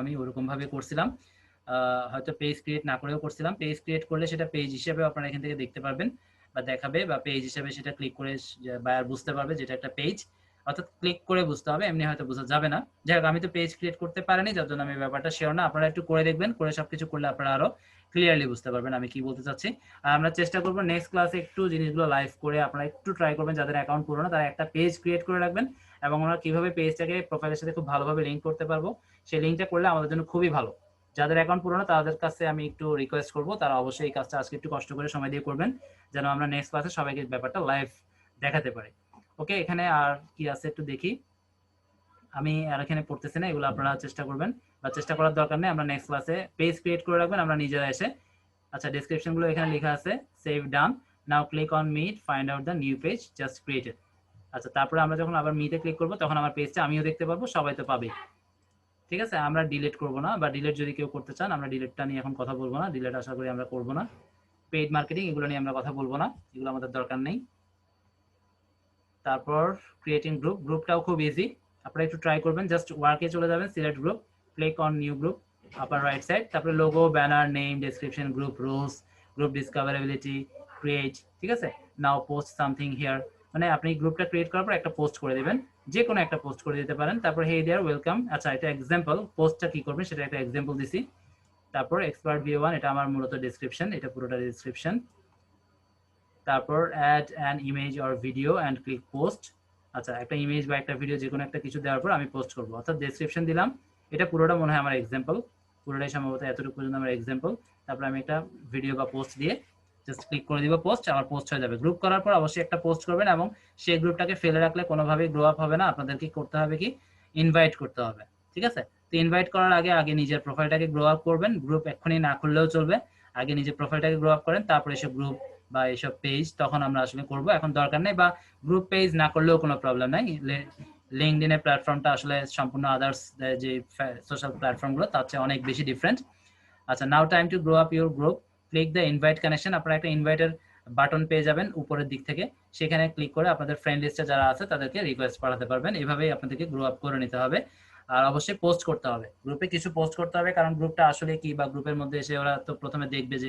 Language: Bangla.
আমি ওরকম ভাবে করছিলাম, হয়তো পেজ ক্রিয়েট না করেও করছিলাম। পেজ ক্রিয়েট করলে সেটা পেজ হিসেবে আপনারা এখান থেকে দেখতে পারবেন বা দেখাবে, বা পেজ হিসেবে সেটা ক্লিক করে বায়ার বুঝতে পারবে যেটা একটা পেজ, অর্থাৎ ক্লিক করে বুঝতে হবে, এমনি হয়তো বোঝা যাবে না। যাই হোক, আমি তো পেজ ক্রিয়েট করতে পারিনি, যার জন্য আমি ব্যাপারটা শিওর না। আপনারা একটু করে দেখবেন, করে সবকিছু করলে আপনারা আরো ক্লিয়ারলি বুঝতে পারবেন আমি কি বলতে চাচ্ছি। আর আমরা চেষ্টা করবো নেক্সট ক্লাসে একটু জিনিসগুলো লাইভ করে আপনারা একটু ট্রাই করবেন, যাদের অ্যাকাউন্ট পুরনো তারা একটা পেজ ক্রিয়েট করে রাখবেন, এবং আমরা কিভাবে পেজটাকে প্রোফাইলের সাথে খুব ভালোভাবে লিঙ্ক করতে পারবো সেই লিঙ্কটা করলে আমাদের জন্য খুবই ভালো। যাদের অ্যাকাউন্ট পুরনো তাদের কাছে আমি একটু রিকোয়েস্ট করবো, তারা অবশ্যই এই কাজটা আজকে একটু কষ্ট করে সময় দিয়ে করবেন, যেন আমরা নেক্সট ক্লাসে সবাইকে ব্যাপারটা লাইভ দেখাতে পারি। ওকে, এখানে আর কি আছে একটু দেখি। আমি আর এখানে পড়তেছি না, এগুলো আপনারা চেষ্টা করবেন, বা চেষ্টা করার দরকার নেই। আমরা নেক্সট ক্লাসে পেজ ক্রিয়েট করে রাখবেন আমরা নিজেরা এসে। আচ্ছা, ডেসক্রিপশন গুলো এখানে লেখা আছে, save done, now click on meet, find out the new page just created. আচ্ছা, তারপরে আমরা যখন আবার মিতে ক্লিক করবো তখন আমার পেজটা আমিও দেখতে পারবো, সবাই তো পাবে। ঠিক আছে, আমরা ডিলিট করব না, বা ডিলিট যদি কেউ করতে চান, আমরা ডিলিটটা নিয়ে এখন কথা বলবো না, ডিলিট আশা করি আমরা করবো না। পেইড মার্কেটিং এগুলো নিয়ে আমরা কথা বলবো না, এগুলো আমাদের দরকার নেই। তারপর ক্রিয়েটিং গ্রুপ, গ্রুপটাও খুব ইজি, আপনারা একটু ট্রাই করবেন। জাস্ট ওয়ার্কে চলে যাবেন, select group, click on new group, upper right side, তারপরে logo, banner, name, description, group rules, group discoverability, create. ঠিক আছে, নাও পোস্ট সামথিং হিয়ার, মানে আপনি গ্রুপটা ক্রিয়েট করার পর একটা পোস্ট করে দেবেন, যে কোনো একটা পোস্ট করে দিতে পারেন। তারপর হে দেয়ার ওয়েলকাম, আচ্ছা এটা এক্সাম্পল, পোস্টটা কি করবেন সেটা একটা এক্সাম্পল দিছি। তারপর এক্সপার্ট ভিউ 1, এটা আমার মূলত ডেসক্রিপশন, এটা পুরোটা ডেসক্রিপশন। তারপর add an image or video and click post. আচ্ছা, একটা ইমেজ বা একটা ভিডিও যে কোনো একটা কিছু দেওয়ার পর আমি পোস্ট করবো, অর্থাৎ ডেসক্রিপশন দিলাম। এটা পুরোটা মনে হয় আমার এক্সাম্পল, পুরোটাই সম্ভবত এতটুকু পর্যন্ত আমার এক্সাম্পল। তারপর আমি একটা ভিডিও বা পোস্ট দিয়ে জাস্ট ক্লিক করে দিব, পোস্ট, আমার পোস্ট হয়ে যাবে। গ্রুপ করার পর অবশ্যই একটা পোস্ট করবেন, এবং সেই গ্রুপটাকে ফেলে রাখলে কোনোভাবেই গ্রো আপ হবে না, আপনাদেরকে করতে হবে কি, ইনভাইট করতে হবে। ঠিক আছে, তো ইনভাইট করার আগে আগে নিজের প্রোফাইলটাকে গ্রো আপ করবেন, গ্রুপ এক্ষুনি না খুললেও চলবে, আগে নিজের প্রোফাইলটাকে গ্রো আপ করেন, তারপরে এসব গ্রুপ বা এইসব পেজ তখন আমরা আসলে করব, এখন দরকার নেই। বা গ্রুপ পেজ না করলেও কোনো প্রবলেম নাই, লিঙ্কডইন এর প্ল্যাটফর্মটা আসলে সম্পূর্ণ আদার্স যে সোশ্যাল প্ল্যাটফর্মগুলো তার চেয়ে অনেক বেশি ডিফারেন্ট। আচ্ছা, now time to grow up your group, click the invite connection, আপনারা একটা ইনভাইটের বাটন পেয়ে যাবেন উপরের দিক থেকে, সেখানে ক্লিক করে আপনাদের ফ্রেন্ড লিস্টে যারা আছে তাদেরকে রিকোয়েস্ট পাঠাতে পারবেন। এভাবেই আপনাদেরকে গ্রো আপ করে নিতে হবে। আর অবশ্যই পোস্ট করতে হবে, গ্রুপে কিছু পোস্ট করতে হবে, কারণ গ্রুপটা আসলে কি, বা গ্রুপের মধ্যে এসে ওরা তো প্রথমে দেখবে যে